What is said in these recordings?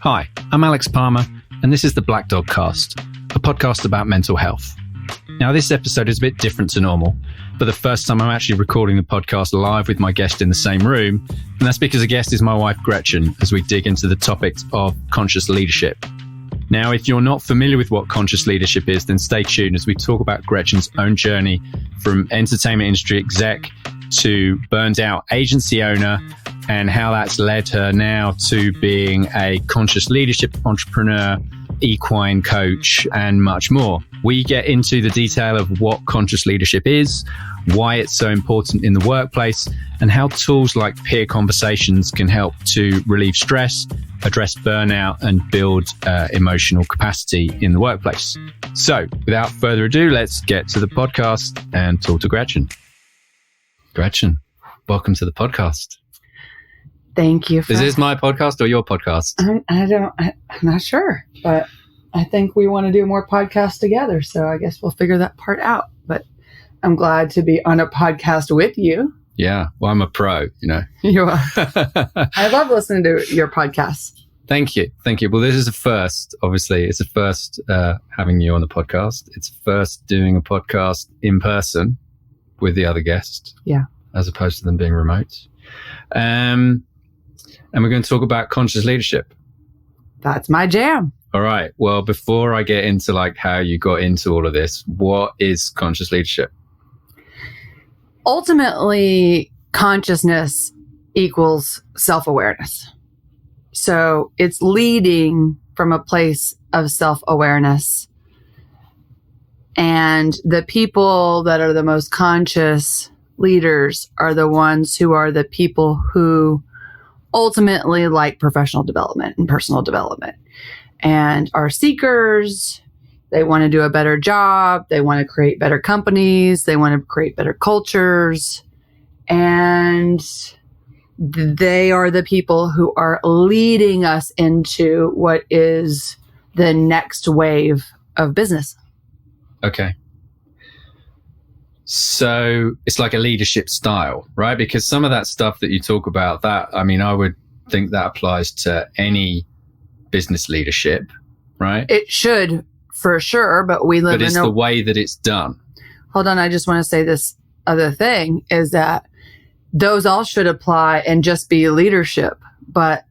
Hi, I'm Alex Palmer, and this is the Black Dog Cast, a podcast about mental health. Now, this episode is a bit different to normal. For the first time, I'm actually recording the podcast live with my guest in the same room, and that's because the guest is my wife, Gretchen, as we dig into the topics of conscious leadership. Now, if you're not familiar with what conscious leadership is, then stay tuned as we talk about Gretchen's own journey from entertainment industry exec to burned out agency owner and how that's led her now to being a conscious leadership entrepreneur, equine coach, and much more. We get into the detail of what conscious leadership is, why it's so important in the workplace, and how tools like peer conversations can help to relieve stress, address burnout, and build emotional capacity in the workplace. So, without further ado, let's get to the podcast and talk to Gretchen. Gretchen, welcome to the podcast. Thank you. Is this my podcast or your podcast? I'm not sure, but I think we want to do more podcasts together. So I guess we'll figure that part out. But I'm glad to be on a podcast with you. Yeah. Well, I'm a pro, you know. You are. I love listening to your podcast. Thank you. Thank you. Well, this is a first, obviously. It's a first having you on the podcast. It's a first doing a podcast in person with the other guest. Yeah. As opposed to them being remote. And we're going to talk about conscious leadership. That's my jam. All right. Well, before I get into like how you got into all of this, what is conscious leadership? Ultimately, consciousness equals self-awareness. So it's leading from a place of self-awareness. And the people that are the most conscious leaders are the ones who are the people who ultimately like professional development and personal development and are seekers. They want to do a better job. They want to create better companies. They want to create better cultures. And they are the people who are leading us into what is the next wave of business. Okay. So it's like a leadership style, right? Because some of that stuff that you talk about, that, I mean, I would think that applies to any business leadership, right? It should, for sure, but we live in it's the way that it's done. Hold on, I just want to say this other thing is that those all should apply and just be leadership, but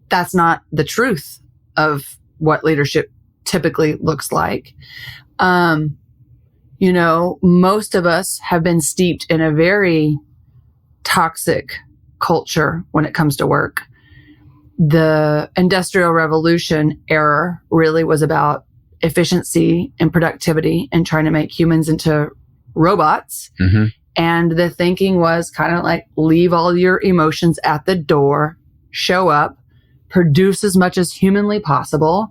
that's not the truth of what leadership typically looks like. You know, most of us have been steeped in a very toxic culture when it comes to work. The Industrial Revolution era really was about efficiency and productivity and trying to make humans into robots. Mm-hmm. And the thinking was kind of like, leave all your emotions at the door, show up, produce as much as humanly possible,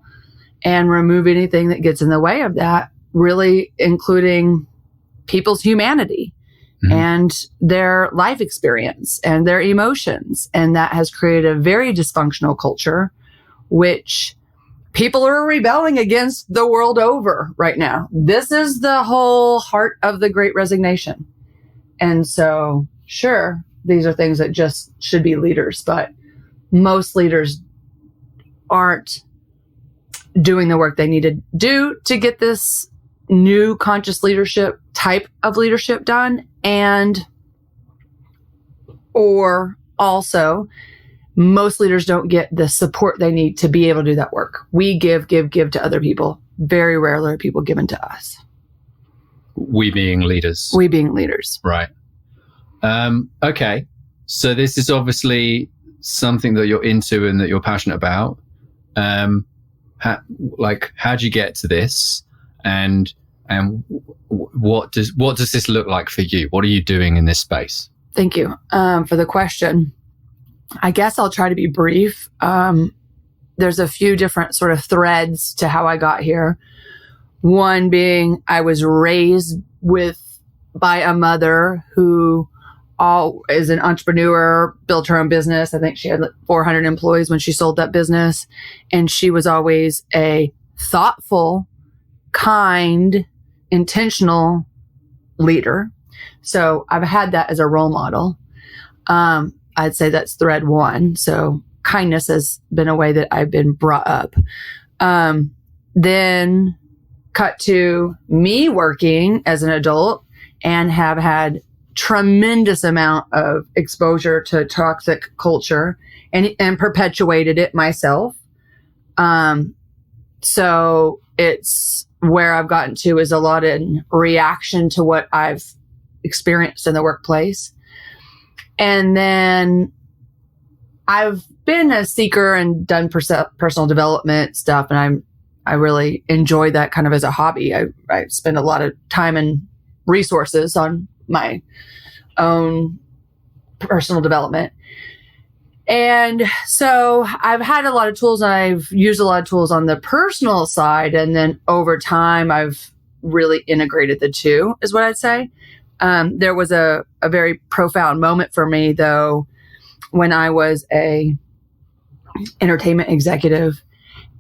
and remove anything that gets in the way of that, really including people's humanity and their life experience and their emotions. And that has created a very dysfunctional culture, which people are rebelling against the world over right now. This is the whole heart of the Great Resignation. And so, sure, these are things that just should be leaders, but most leaders aren't doing the work they need to do to get this new conscious leadership type of leadership done. And, or also, most leaders don't get the support they need to be able to do that work. We give to other people. Very rarely are people given to us. We being leaders. We being leaders. Right. Okay. So this is obviously something that you're into and that you're passionate about. How'd you get to this? And what does this look like for you? What are you doing in this space? Thank you for the question. I guess I'll try to be brief. There's a few different sort of threads to how I got here. One being I was raised by a mother who is an entrepreneur, built her own business. I think she had 400 employees when she sold that business. And she was always a thoughtful, kind, intentional leader. So I've had that as a role model. I'd say that's thread one. So kindness has been a way that I've been brought up. Then cut to me working as an adult and have had tremendous amount of exposure to toxic culture and perpetuated it myself. So it's where I've gotten to is a lot in reaction to what I've experienced in the workplace. And then I've been a seeker and done personal development stuff, and I really enjoy that kind of as a hobby. I spend a lot of time and resources on my own personal development. And so I've had a lot of tools, and I've used a lot of tools on the personal side. And then over time, I've really integrated the two, is what I'd say. There was a very profound moment for me, though, when I was a entertainment executive,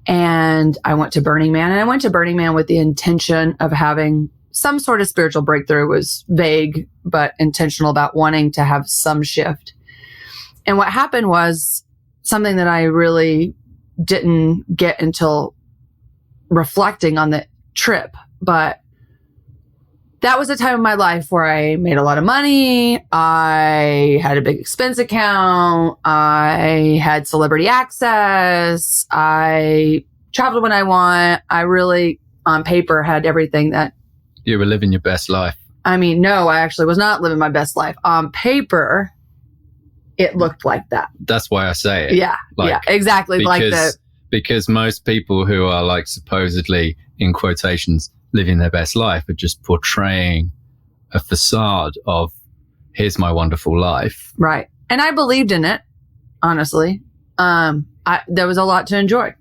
and I went to Burning Man. And I went to Burning Man with the intention of having some sort of spiritual breakthrough. It was vague, but intentional about wanting to have some shift. And what happened was something that I really didn't get until reflecting on the trip. But that was a time in my life where I made a lot of money. I had a big expense account. I had celebrity access. I traveled when I want. I really, on paper, had everything that... You were living your best life. I mean, no, I actually was not living my best life. On paper, it looked like that. That's why I say it. Yeah, exactly. Because most people who are like supposedly, in quotations, living their best life are just portraying a facade of, here's my wonderful life. Right. And I believed in it, honestly. There was a lot to enjoy.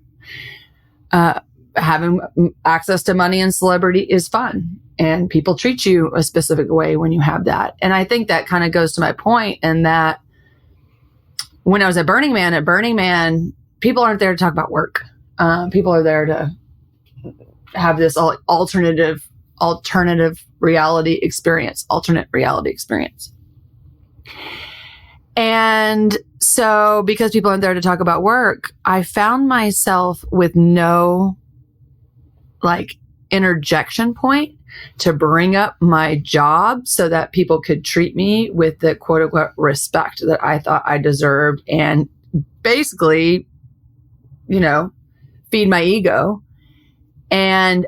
Having access to money and celebrity is fun. And people treat you a specific way when you have that. And I think that kind of goes to my point in that when I was at Burning Man, people aren't there to talk about work. People are there to have this alternative reality experience, alternate reality experience. And so because people aren't there to talk about work, I found myself with no interjection point to bring up my job so that people could treat me with the quote unquote respect that I thought I deserved, and basically, feed my ego. And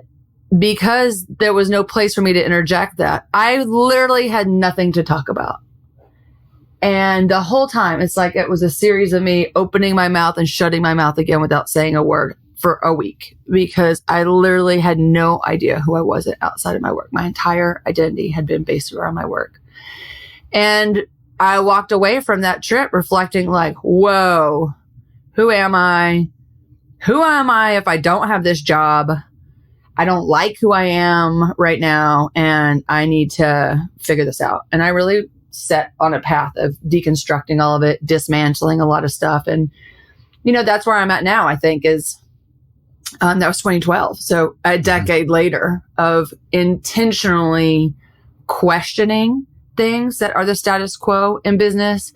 because there was no place for me to interject that, I literally had nothing to talk about. And the whole time, it's like it was a series of me opening my mouth and shutting my mouth again without saying a word for a week, because I literally had no idea who I was outside of my work. My entire identity had been based around my work. And I walked away from that trip reflecting like, whoa, who am I? Who am I if I don't have this job? I don't like who I am right now, and I need to figure this out. And I really set on a path of deconstructing all of it, dismantling a lot of stuff. And, that's where I'm at now, I think, is that was 2012. So a decade later of intentionally questioning things that are the status quo in business,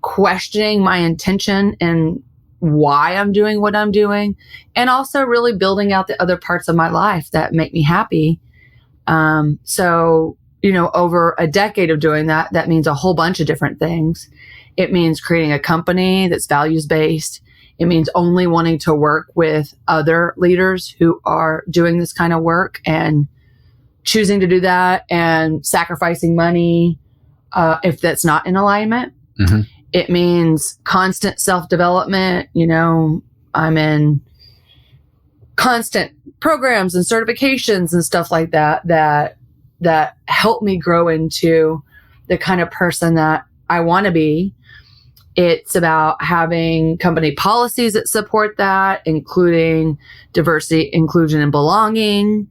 questioning my intention and why I'm doing what I'm doing, and also really building out the other parts of my life that make me happy. So, over a decade of doing that, that means a whole bunch of different things. It means creating a company that's values-based. It means only wanting to work with other leaders who are doing this kind of work and choosing to do that and sacrificing money if that's not in alignment. Mm-hmm. It means constant self-development. I'm in constant programs and certifications and stuff like that help me grow into the kind of person that I want to be. It's about having company policies that support that, including diversity, inclusion, and belonging.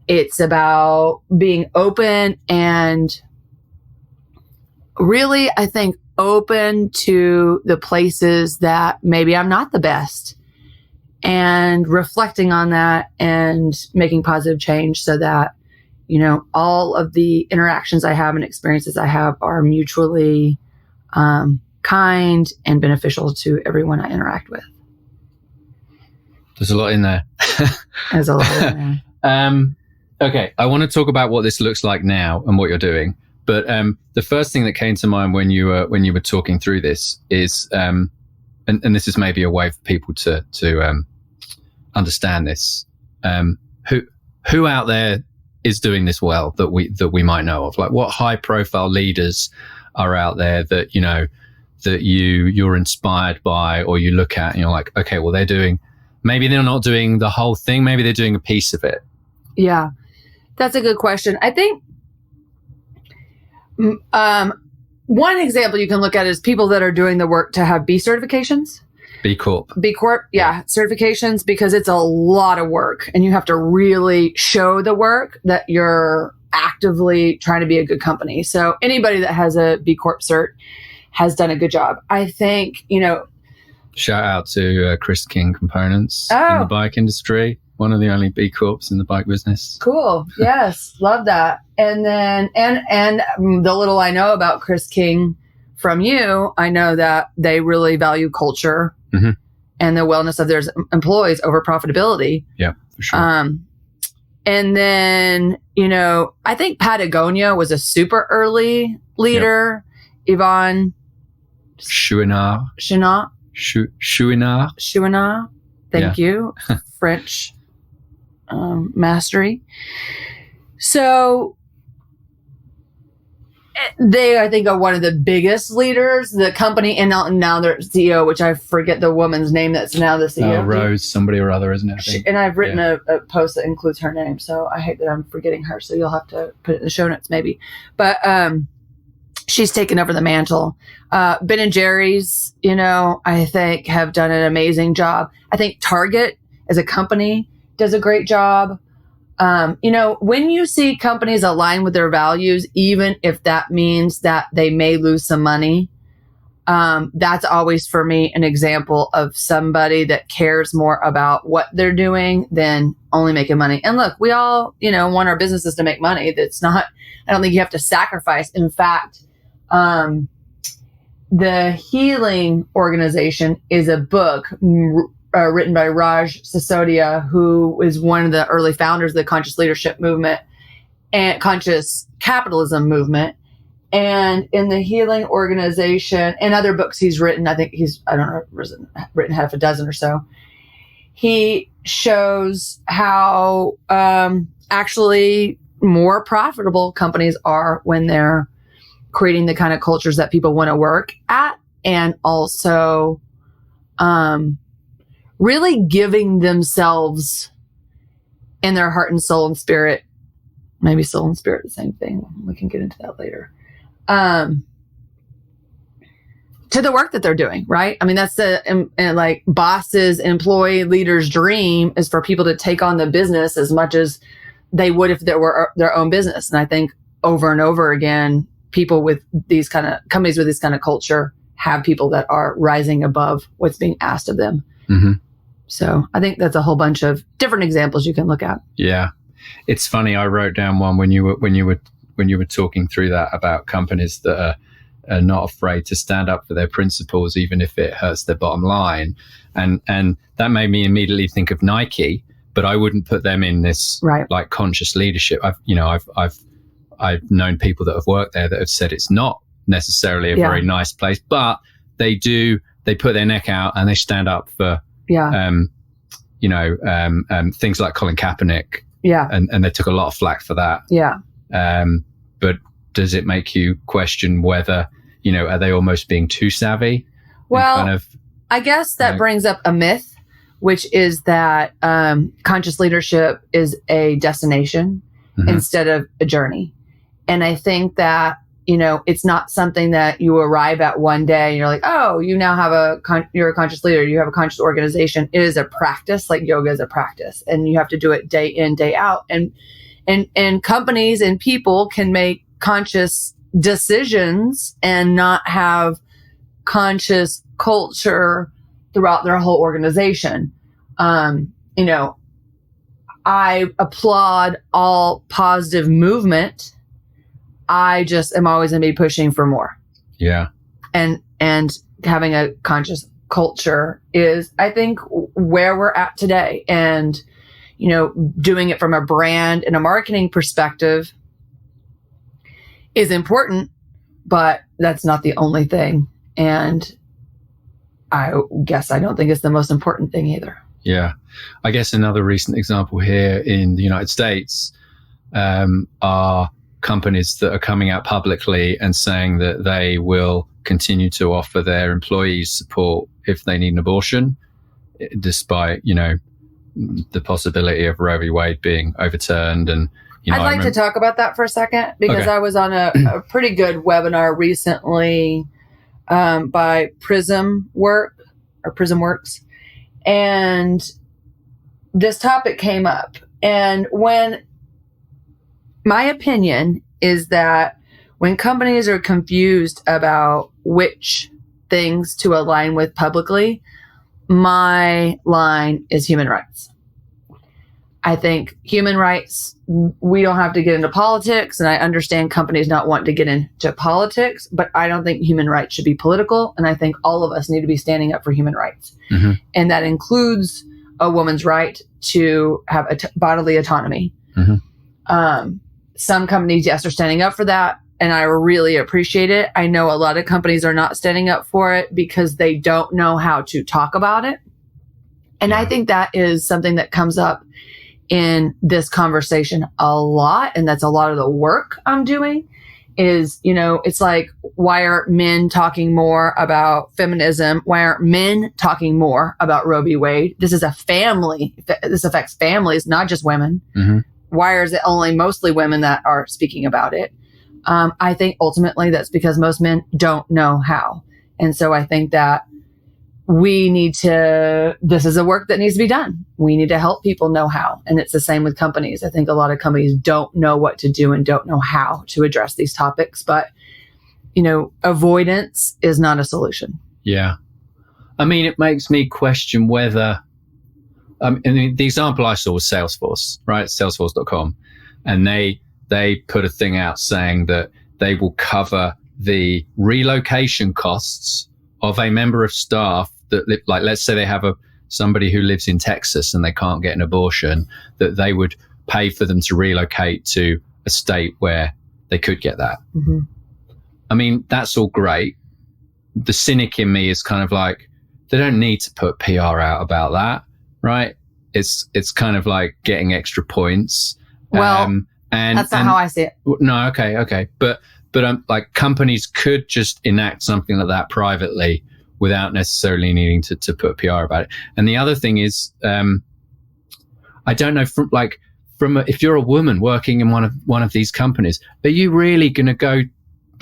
It's about being open and really, I think, open to the places that maybe I'm not the best, and reflecting on that and making positive change so that, all of the interactions I have and experiences I have are mutually kind and beneficial to everyone I interact with. There's a lot in there. There's a lot in there. Okay, I want to talk about what this looks like now and what you're doing. But the first thing that came to mind when you were talking through this is, and this is maybe a way for people to understand this. Who out there is doing this well that we might know of? Like, what high profile leaders are out there that you're inspired by, or you look at and you're like, okay, well, maybe they're not doing the whole thing, maybe they're doing a piece of it. Yeah, that's a good question. I think one example you can look at is people that are doing the work to have B certifications. B Corp. Yeah, certifications, because it's a lot of work and you have to really show the work that you're actively trying to be a good company. So anybody that has a B Corp cert has done a good job. I think, shout out to Chris King Components in the bike industry. One of the only B Corps in the bike business. Cool. Yes. Love that. And then, and the little I know about Chris King from you, I know that they really value culture and the wellness of their employees over profitability. Yeah, for sure. And then, I think Patagonia was a super early leader. Yep. Yvonne Chouinard. Thank you. French mastery. So they, I think, are one of the biggest leaders. The company, and now their CEO, which I forget the woman's name that's now the CEO. Rose, somebody or other, isn't it? I think. And I've written a post that includes her name, so I hate that I'm forgetting her. So you'll have to put it in the show notes, maybe. But she's taken over the mantle. Ben and Jerry's, I think have done an amazing job. I think Target as a company does a great job. When you see companies align with their values, even if that means that they may lose some money, that's always for me an example of somebody that cares more about what they're doing than only making money. And look, we all, want our businesses to make money. I don't think you have to sacrifice. In fact, the Healing Organization is a book written by Raj Sisodia, who is one of the early founders of the conscious leadership movement and conscious capitalism movement. And in the Healing Organization and other books he's written, I think written half a dozen or so, he shows how actually more profitable companies are when they're creating the kind of cultures that people want to work at, and also really giving themselves in their heart and soul and spirit, maybe soul and spirit, the same thing. We can get into that later. To the work that they're doing, right? I mean, that's the bosses, employee leaders' dream is for people to take on the business as much as they would if there were their own business. And I think over and over again, people with these kind of companies with this kind of culture have people that are rising above what's being asked of them. Mm-hmm. So I think that's a whole bunch of different examples you can look at. Yeah. It's funny. I wrote down one when you were talking through that about companies that are not afraid to stand up for their principles, even if it hurts their bottom line. And that made me immediately think of Nike, but I wouldn't put them in this like conscious leadership. I've known people that have worked there that have said it's not necessarily a very nice place, but they put their neck out and they stand up for, things like Colin Kaepernick. Yeah. And they took a lot of flack for that. Yeah. But does it make you question whether, are they almost being too savvy? Well, I guess that brings up a myth, which is that conscious leadership is a destination instead of a journey. And I think that, it's not something that you arrive at one day and you're like, oh, you now have you're a conscious leader. You have a conscious organization. It is a practice, like yoga is a practice, and you have to do it day in, day out. And companies and people can make conscious decisions and not have conscious culture throughout their whole organization. I applaud all positive movement. I just am always going to be pushing for more. Yeah. And and having a conscious culture is, I think, where we're at today. And, doing it from a brand and a marketing perspective is important, but that's not the only thing. And I guess I don't think it's the most important thing either. Yeah. I guess another recent example here in the United States are companies that are coming out publicly and saying that they will continue to offer their employees support if they need an abortion, despite, the possibility of Roe v. Wade being overturned. And, I'd like to talk about that for a second, because I was on a pretty good webinar recently by PrismWorks, and this topic came up. And my opinion is that when companies are confused about which things to align with publicly, my line is human rights. I think human rights, we don't have to get into politics, and I understand companies not wanting to get into politics, but I don't think human rights should be political, and I think all of us need to be standing up for human rights. Mm-hmm. And that includes a woman's right to have bodily autonomy. Mm-hmm. Some companies, yes, are standing up for that, and I really appreciate it. I know a lot of companies are not standing up for it because they don't know how to talk about it. And I think that is something that comes up in this conversation a lot. And that's a lot of the work I'm doing is, it's like, why aren't men talking more about feminism? Why aren't men talking more about Roe v. Wade? This is a family. This affects families, not just women. Mm-hmm. Why is it only mostly women that are speaking about it? I think ultimately that's because most men don't know how. And so I think that this is a work that needs to be done. We need to help people know how. And it's the same with companies. I think a lot of companies don't know what to do and don't know how to address these topics. But, avoidance is not a solution. Yeah. I mean, it makes me question whether, and the example I saw was Salesforce, right? Salesforce.com. And they put a thing out saying that they will cover the relocation costs of a member of staff that, like, let's say they have somebody who lives in Texas and they can't get an abortion, that they would pay for them to relocate to a state where they could get that. Mm-hmm. I mean, that's all great. The cynic in me is kind of like, they don't need to put PR out about that, right? It's kind of like getting extra points. Well, that's not how I see it. No, okay. But like, companies could just enact something like that privately without necessarily needing to put PR about it. And the other thing is, I don't know, if you're a woman working in one of these companies, are you really going to go?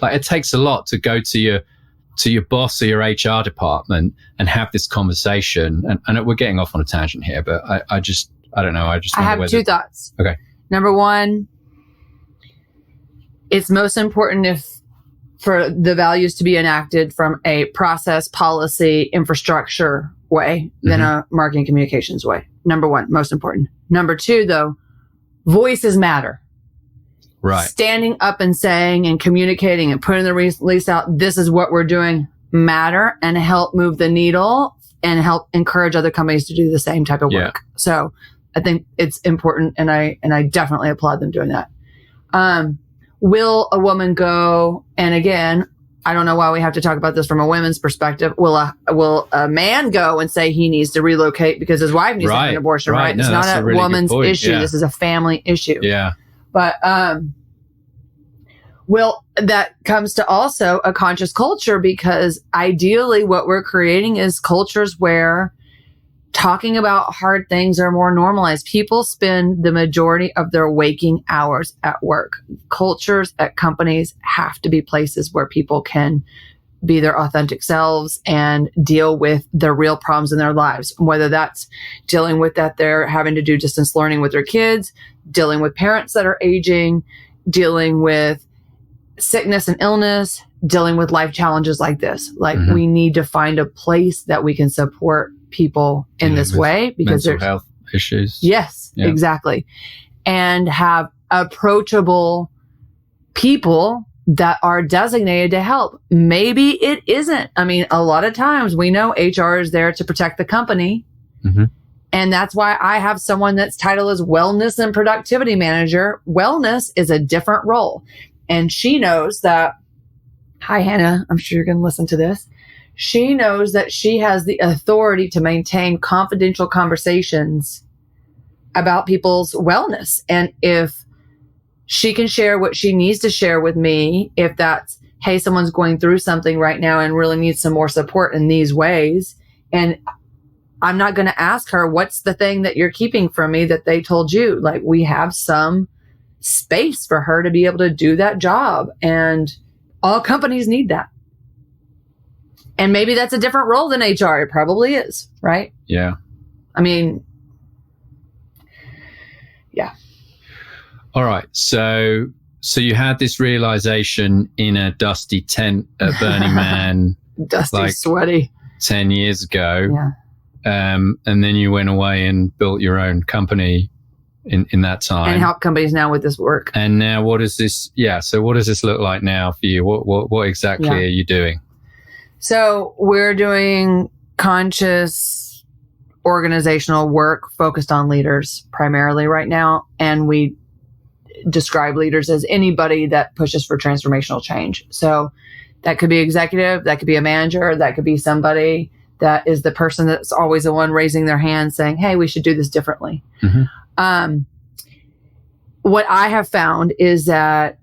Like, it takes a lot to go to your boss or your HR department and have this conversation. And we're getting off on a tangent here, but I don't know. I have two thoughts. Okay. Number one, it's most important for the values to be enacted from a process, policy, infrastructure way than a marketing communications way. Number one, most important. Number two, though, voices matter. Right. Standing up and saying and communicating and putting the release out, this is what we're doing, matter, and help move the needle and help encourage other companies to do the same type of work. So I think it's important, and I definitely applaud them doing that. Will a woman go, and again, I don't know why we have to talk about this from a women's perspective. Will a man go and say he needs to relocate because his wife needs to have an abortion, right? No, it's not a really woman's issue. Yeah. This is a family issue. Yeah. But that comes to also a conscious culture, because ideally what we're creating is cultures where talking about hard things are more normalized. People spend the majority of their waking hours at work. Cultures at companies have to be places where people can be their authentic selves and deal with the real problems in their lives, whether that's dealing with that they're having to do distance learning with their kids, dealing with parents that are aging, dealing with sickness and illness, dealing with life challenges like this. Like, we need to find a place that we can support people in this way, because mental health issues. Yes, exactly. And have approachable people that are designated to help. Maybe it isn't. I mean, a lot of times we know HR is there to protect the company. Mm-hmm. And that's why I have someone that's titled as wellness and productivity manager. Wellness is a different role. And she knows that, hi, Hannah, I'm sure you're going to listen to this. She knows that she has the authority to maintain confidential conversations about people's wellness. And if she can share what she needs to share with me, if that's, hey, someone's going through something right now and really needs some more support in these ways. And I'm not going to ask her, what's the thing that you're keeping from me that they told you? Like, we have some space for her to be able to do that job. And all companies need that. And maybe that's a different role than HR. It probably is, right? Yeah. I mean, yeah. All right. So you had this realization in a dusty tent at Burning Man. Dusty, like sweaty. 10 years ago. Yeah. And then you went away and built your own company in that time. And help companies now with this work. And now what is this? Yeah. So what does this look like now for you? What exactly are you doing? So we're doing conscious organizational work focused on leaders primarily right now. And we describe leaders as anybody that pushes for transformational change. So that could be executive, that could be a manager, that could be somebody that is the person that's always the one raising their hand saying, hey, we should do this differently. Mm-hmm. What I have found is that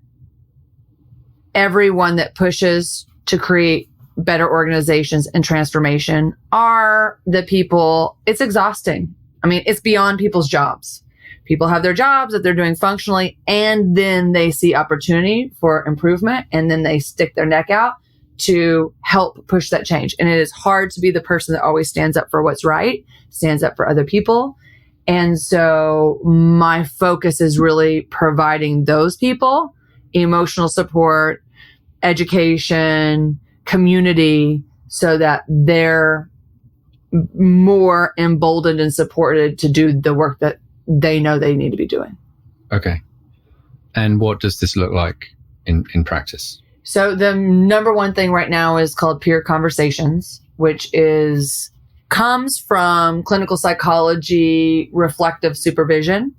everyone that pushes to create better organizations and transformation are the people. It's exhausting. I mean, it's beyond people's jobs. People have their jobs that they're doing functionally, and then they see opportunity for improvement, and then they stick their neck out to help push that change. And it is hard to be the person that always stands up for what's right, stands up for other people. And so my focus is really providing those people emotional support, education, community, so that they're more emboldened and supported to do the work that they know they need to be doing. Okay. And what does this look like in practice? So the number one thing right now is called peer conversations, which comes from clinical psychology, reflective supervision.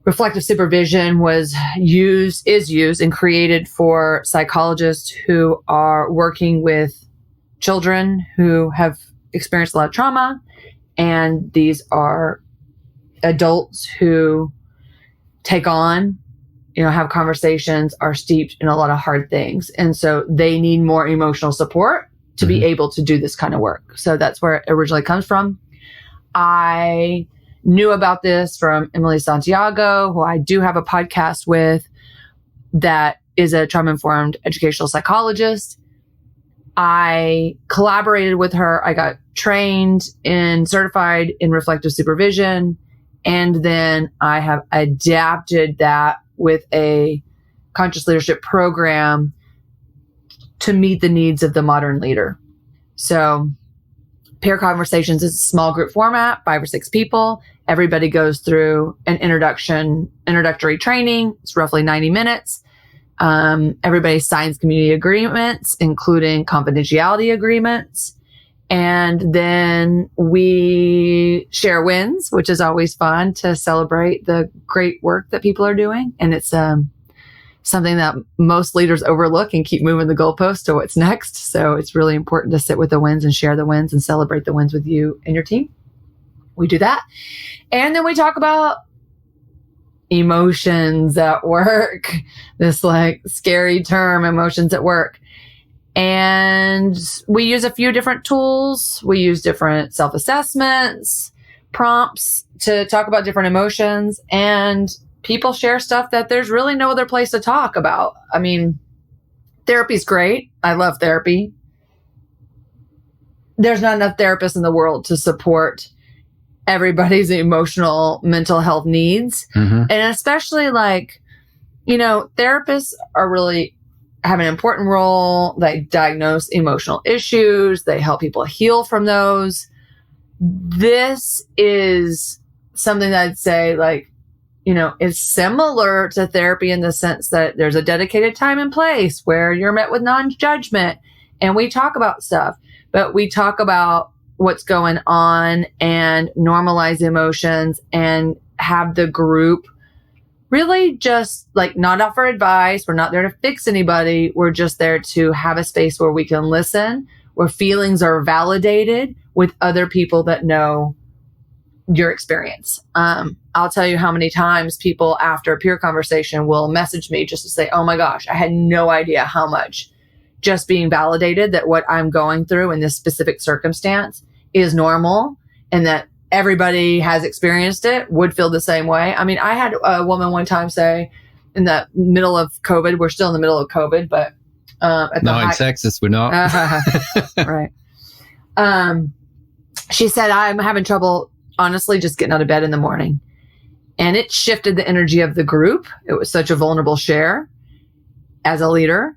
Reflective supervision is used and created for psychologists who are working with children who have experienced a lot of trauma. And these are adults who take on, have conversations, are steeped in a lot of hard things. And so they need more emotional support to be able to do this kind of work. So that's where it originally comes from. I knew about this from Emily Santiago, who I do have a podcast with, that is a trauma-informed educational psychologist. I collaborated with her. I got trained and certified in reflective supervision. And then I have adapted that with a conscious leadership program to meet the needs of the modern leader. So peer conversations is a small group format, 5 or 6 people. Everybody goes through an introductory training. It's roughly 90 minutes. Everybody signs community agreements, including confidentiality agreements. And then we share wins, which is always fun to celebrate the great work that people are doing. And it's something that most leaders overlook and keep moving the goalpost to what's next. So it's really important to sit with the wins and share the wins and celebrate the wins with you and your team. We do that. And then we talk about emotions at work, this scary term, emotions at work. And we use a few different tools. We use different self-assessments, prompts to talk about different emotions, and people share stuff that there's really no other place to talk about. I mean, therapy's great. I love therapy. There's not enough therapists in the world to support everybody's emotional mental health needs. Mm-hmm. And especially therapists are really have an important role. They diagnose emotional issues. They help people heal from those. This is something that I'd say is similar to therapy in the sense that there's a dedicated time and place where you're met with non-judgment and we talk about stuff, but we talk about what's going on and normalize emotions and have the group really just like not offer advice. We're not there to fix anybody. We're just there to have a space where we can listen, where feelings are validated with other people that know your experience. I'll tell you how many times people after a peer conversation will message me just to say, oh my gosh, I had no idea how much just being validated that what I'm going through in this specific circumstance is normal and that everybody has experienced it, would feel the same way. I mean, I had a woman one time say in the middle of COVID, we're still in the middle of COVID, but in Texas, we're not. Right. She said, I'm having trouble, honestly, just getting out of bed in the morning. And it shifted the energy of the group. It was such a vulnerable share. As a leader,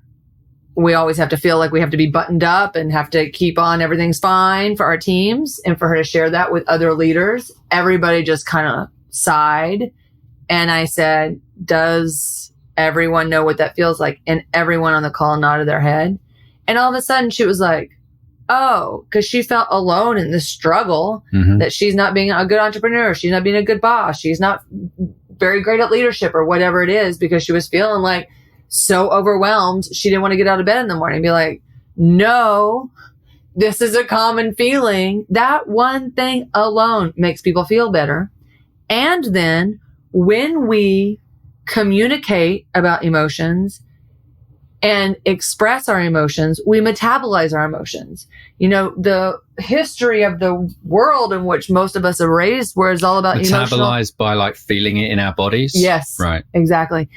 we always have to feel like we have to be buttoned up and have to keep on everything's fine for our teams. And for her to share that with other leaders, everybody just kind of sighed. And I said, does everyone know what that feels like? And everyone on the call nodded their head. And all of a sudden she was like, oh, because she felt alone in the struggle that she's not being a good entrepreneur. She's not being a good boss. She's not very great at leadership or whatever it is, because she was feeling like so overwhelmed. She didn't want to get out of bed in the morning and be like, no, this is a common feeling. That one thing alone makes people feel better. And then when we communicate about emotions and express our emotions, we metabolize our emotions. The history of the world in which most of us are raised, where it's all about metabolized by like feeling it in our bodies. Yes, right, exactly.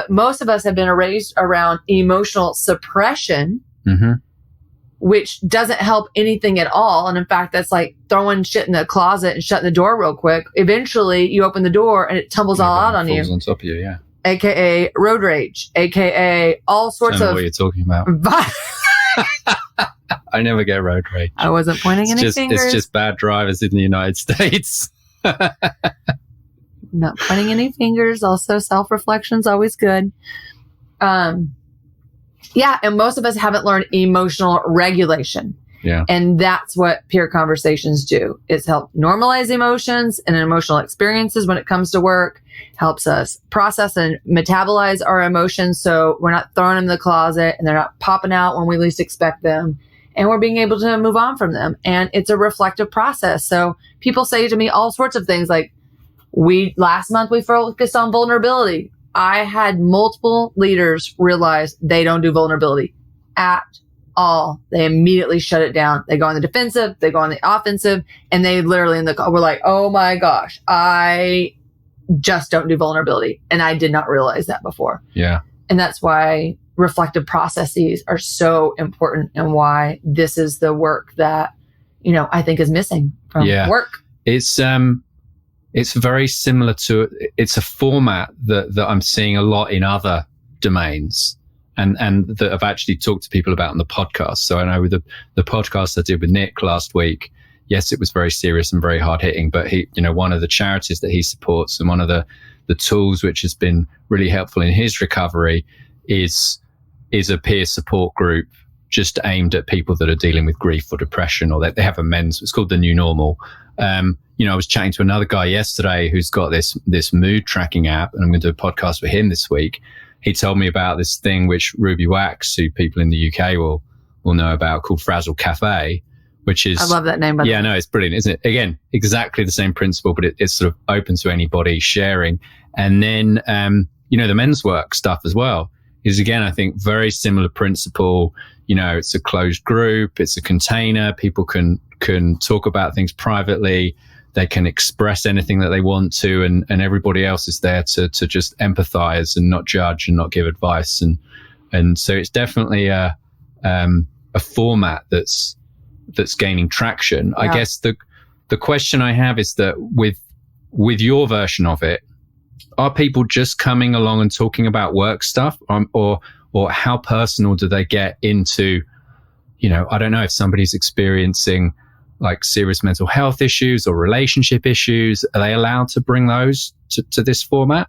Most of us have been raised around emotional suppression, which doesn't help anything at all. And in fact, that's like throwing shit in the closet and shutting the door real quick. Eventually, you open the door and it tumbles all out on you. Falls on top of you, yeah. AKA road rage, AKA all sorts of. What you're talking about. I never get road rage. I wasn't pointing any fingers. It's just bad drivers in the United States. Not pointing any fingers. Also, self-reflection's always good. Yeah, and most of us haven't learned emotional regulation. Yeah. And that's what peer conversations do, is help normalize emotions and emotional experiences when it comes to work, helps us process and metabolize our emotions so we're not throwing them in the closet and they're not popping out when we least expect them. And we're being able to move on from them. And it's a reflective process. So people say to me all sorts of things like, last month we focused on vulnerability. I had multiple leaders realize they don't do vulnerability at all. They immediately shut it down. They go on the defensive, they go on the offensive, and they literally in the call were like, oh my gosh, I just don't do vulnerability. And I did not realize that before. Yeah. And that's why reflective processes are so important and why this is the work that, I think is missing from work. It's very similar to, it's a format that I'm seeing a lot in other domains and that I've actually talked to people about on the podcast. So I know with the podcast I did with Nick last week, yes, it was very serious and very hard hitting, but he, one of the charities that he supports and one of the tools which has been really helpful in his recovery is a peer support group just aimed at people that are dealing with grief or depression, or that they have it's called the New Normal. I was chatting to another guy yesterday who's got this mood tracking app, and I'm going to do a podcast with him this week. He told me about this thing which Ruby Wax, who people in the UK will know about, called Frazzle Cafe, which is... I love that name. Yeah, no, it's brilliant, isn't it? Again, exactly the same principle, but it's sort of open to anybody sharing. And then, the men's work stuff as well is, again, I think very similar principle. It's a closed group, it's a container. People can talk about things privately. They can express anything that they want to, and everybody else is there to just empathize and not judge and not give advice. And so it's definitely a format that's gaining traction. Yeah. I guess the question I have is that with your version of it, are people just coming along and talking about work stuff, or how personal do they get into, I don't know, if somebody's experiencing like serious mental health issues or relationship issues, are they allowed to bring those to this format?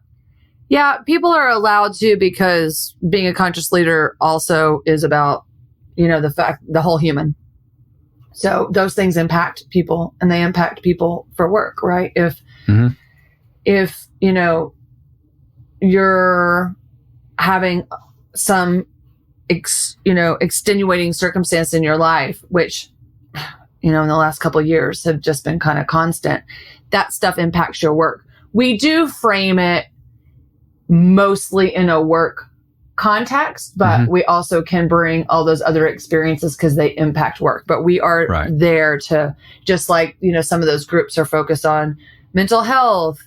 Yeah, people are allowed to, because being a conscious leader also is about, the whole human. So those things impact people, and they impact people for work, right? If you're having some, extenuating circumstance in your life, which, in the last couple of years have just been kind of constant, that stuff impacts your work. We do frame it mostly in a work context, but we also can bring all those other experiences because they impact work. But we are there to, just like, some of those groups are focused on mental health,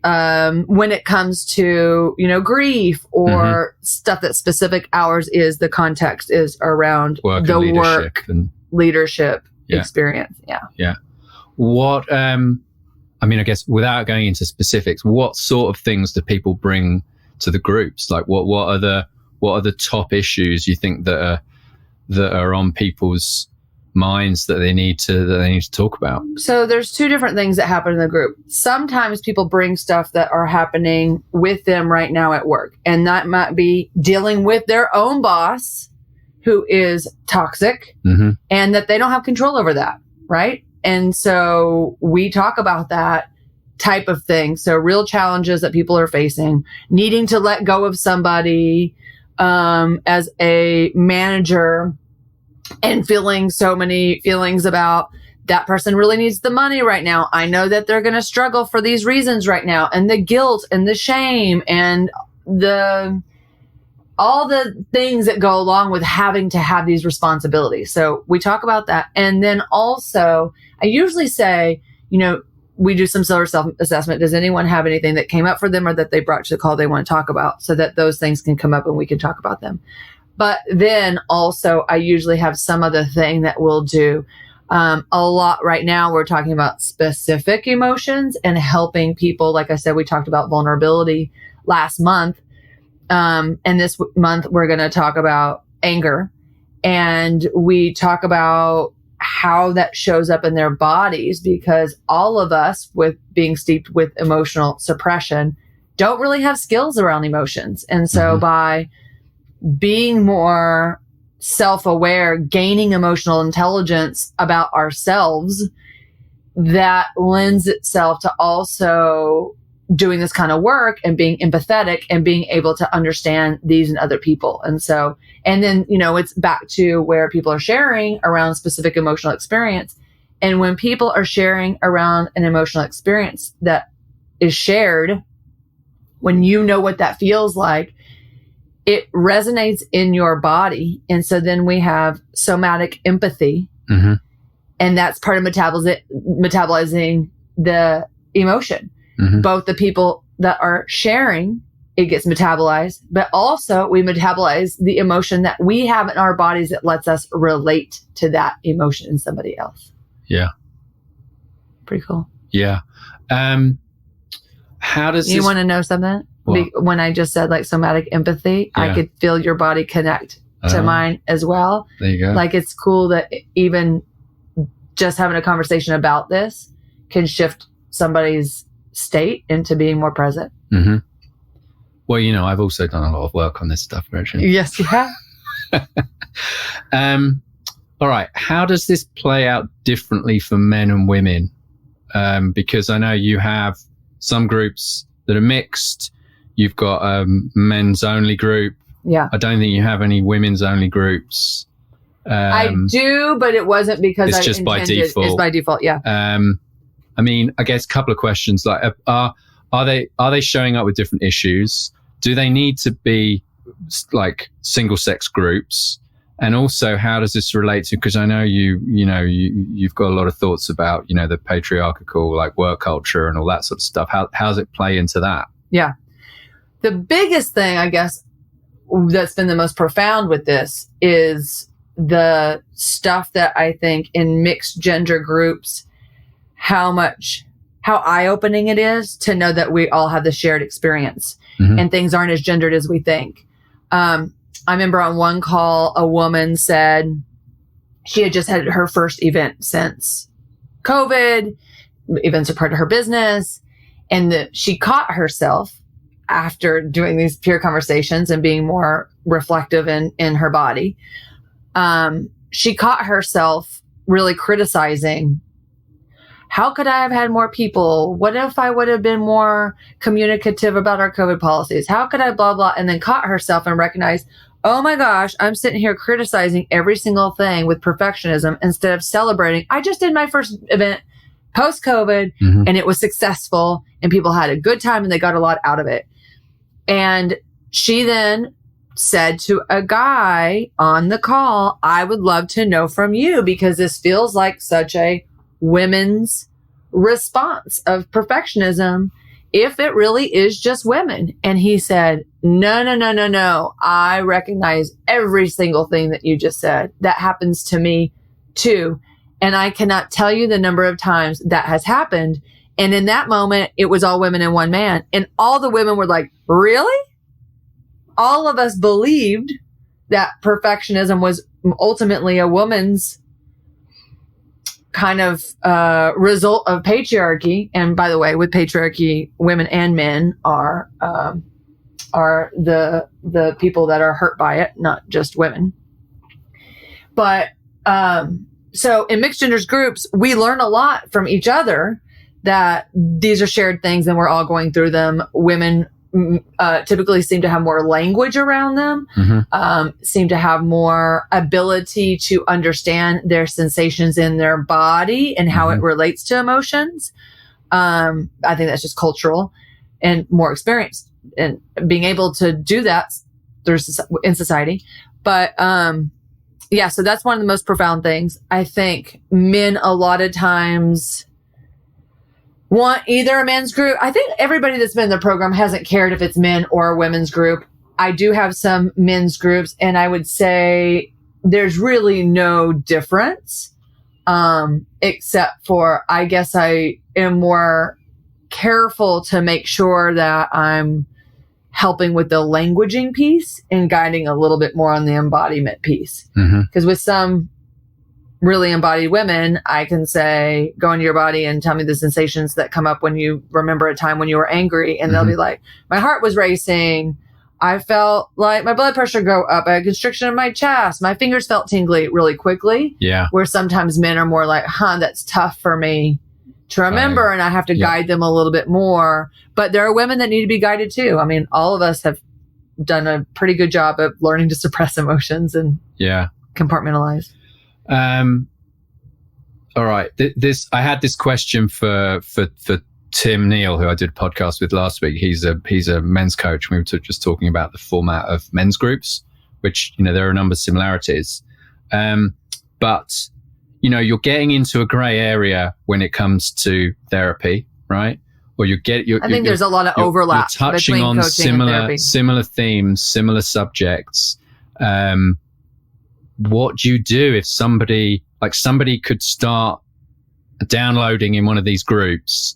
when it comes to, grief or stuff that's specific. Ours is, the context is around the work and leadership experience. Yeah. What, I guess without going into specifics, what sort of things do people bring to the groups? Like what are the top issues you think that are on people's minds that they need to talk about? So there's two different things that happen in the group. Sometimes people bring stuff that are happening with them right now at work, and that might be dealing with their own boss who is toxic and that they don't have control over that, right? And so we talk about that type of thing. So real challenges that people are facing, needing to let go of somebody as a manager, and feeling so many feelings about that person really needs the money right now. I know that they're going to struggle for these reasons right now, and the guilt and the shame and all the things that go along with having to have these responsibilities. So we talk about that. And then also, I usually say, we do some self-assessment. Does anyone have anything that came up for them or that they brought to the call they want to talk about, so that those things can come up and we can talk about them? But then also, I usually have some other thing that we'll do. A lot right now, we're talking about specific emotions and helping people. Like I said, we talked about vulnerability last month. And this month, we're going to talk about anger. And we talk about how that shows up in their bodies, because all of us, with being steeped with emotional suppression, don't really have skills around emotions. And so by being more self-aware, gaining emotional intelligence about ourselves, that lends itself to also doing this kind of work and being empathetic and being able to understand these and other people. And so, and then, it's back to where people are sharing around specific emotional experience. And when people are sharing around an emotional experience that is shared, when you know what that feels like, it resonates in your body. And so then we have somatic empathy, and that's part of metabolizing the emotion. Both the people that are sharing, it gets metabolized, but also we metabolize the emotion that we have in our bodies that lets us relate to that emotion in somebody else. Yeah. Pretty cool. Yeah. How does you want to know something? When I just said like somatic empathy, I could feel your body connect to mine as well. There you go. Like, it's cool that even just having a conversation about this can shift somebody's state into being more present. Well, I've also done a lot of work on this stuff, Gretchen. Yes, you have. All right. How does this play out differently for men and women? Because I know you have some groups that are mixed. You've got a men's only group. Yeah. I don't think you have any women's only groups. I do, but it wasn't because it's just by default. It's by default. Yeah. I guess a couple of questions, like, are they showing up with different issues? Do they need to be like single sex groups? And also, how does this relate to, because I know you've got a lot of thoughts about, the patriarchal, like, work culture and all that sort of stuff. How does it play into that? Yeah. The biggest thing, I guess, that's been the most profound with this is the stuff that I think in mixed gender groups, how eye-opening it is to know that we all have the shared experience and things aren't as gendered as we think. I remember on one call, a woman said, she had just had her first event since COVID. Events are part of her business. And she caught herself after doing these peer conversations and being more reflective in her body. She caught herself really criticizing, how could I have had more people? What if I would have been more communicative about our COVID policies? How could I blah, blah, and then caught herself and recognized, oh my gosh, I'm sitting here criticizing every single thing with perfectionism instead of celebrating. I just did my first event post-COVID and it was successful and people had a good time and they got a lot out of it. And she then said to a guy on the call, I would love to know from you because this feels like such a women's response of perfectionism if it really is just women. And he said, no. I recognize every single thing that you just said. That happens to me too. And I cannot tell you the number of times that has happened. And in that moment, it was all women and one man. And all the women were like, really? All of us believed that perfectionism was ultimately a woman's kind of result of patriarchy. And by the way, with patriarchy, women and men are the people that are hurt by it, not just women. But so in mixed genders groups, we learn a lot from each other that these are shared things and we're all going through them. Women typically seem to have more language around them, seem to have more ability to understand their sensations in their body and how it relates to emotions. I think that's just cultural and more experienced and being able to do that in society. But yeah, so that's one of the most profound things. I think men a lot of times want either a men's group. I think everybody that's been in the program hasn't cared if it's men or a women's group. I do have some men's groups, and I would say there's really no difference, except for I guess I am more careful to make sure that I'm helping with the languaging piece and guiding a little bit more on the embodiment piece. Because with some really embodied women, I can say, go into your body and tell me the sensations that come up when you remember a time when you were angry. And they'll be like, my heart was racing. I felt like my blood pressure go up. I had constriction in my chest. My fingers felt tingly really quickly. Yeah. Where sometimes men are more like, that's tough for me to remember. And I have to guide them a little bit more. But there are women that need to be guided too. I mean, all of us have done a pretty good job of learning to suppress emotions and compartmentalize. All right. I had this question for Tim Neal, who I did a podcast with last week. He's a men's coach. We were just talking about the format of men's groups, which, there are a number of similarities. But, you're getting into a gray area when it comes to therapy, right? Or I think there's a lot of overlap. You're touching on similar themes, similar subjects. What do you do if somebody could start downloading in one of these groups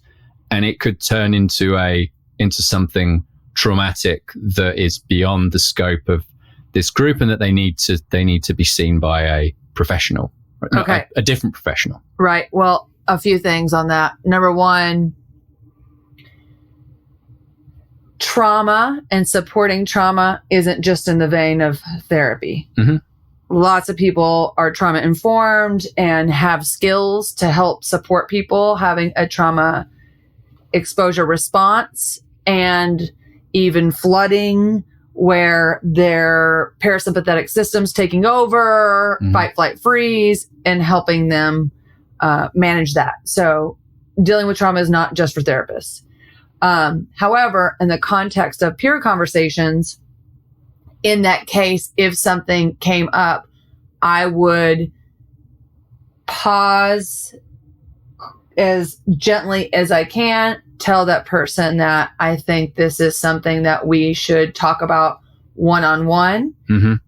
and it could turn into something traumatic that is beyond the scope of this group and that they need to be seen by a professional, a different professional. Right. Well, a few things on that. Number one, trauma and supporting trauma isn't just in the vein of therapy. Lots of people are trauma informed and have skills to help support people having a trauma exposure response and even flooding where their parasympathetic system's taking over, fight, flight, freeze, and helping them manage that. So dealing with trauma is not just for therapists. However, in the context of peer conversations, in that case, if something came up, I would pause as gently as I can, tell that person that I think this is something that we should talk about one-on-one,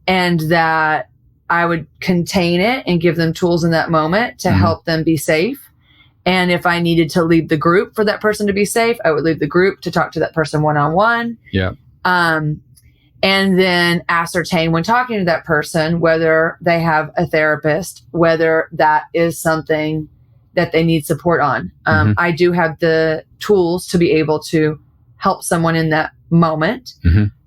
and that I would contain it and give them tools in that moment to help them be safe. And if I needed to leave the group for that person to be safe, I would leave the group to talk to that person one-on-one. Yeah. and then ascertain when talking to that person whether they have a therapist, whether that is something that they need support on. I do have the tools to be able to help someone in that moment.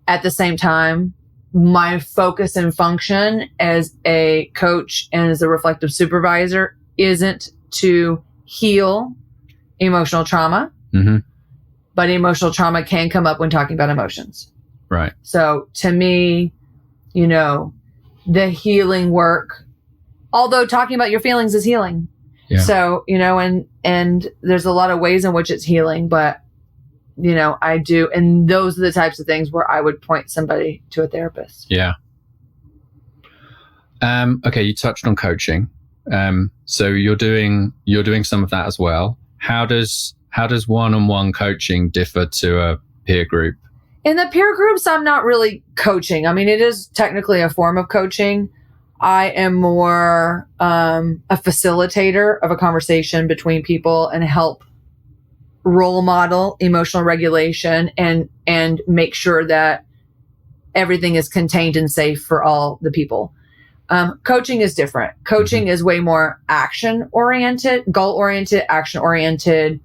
At the same time, my focus and function as a coach and as a reflective supervisor isn't to heal emotional trauma, but emotional trauma can come up when talking about emotions. Right. So to me, the healing work, although talking about your feelings is healing. Yeah. So, and there's a lot of ways in which it's healing, but I do. And those are the types of things where I would point somebody to a therapist. Yeah. Okay. You touched on coaching. So you're doing some of that as well. How does one-on-one coaching differ to a peer group? In the peer groups, I'm not really coaching. I mean, it is technically a form of coaching. I am more a facilitator of a conversation between people and help role model emotional regulation and make sure that everything is contained and safe for all the people. Coaching is different. Coaching is way more action-oriented, goal-oriented, action-oriented.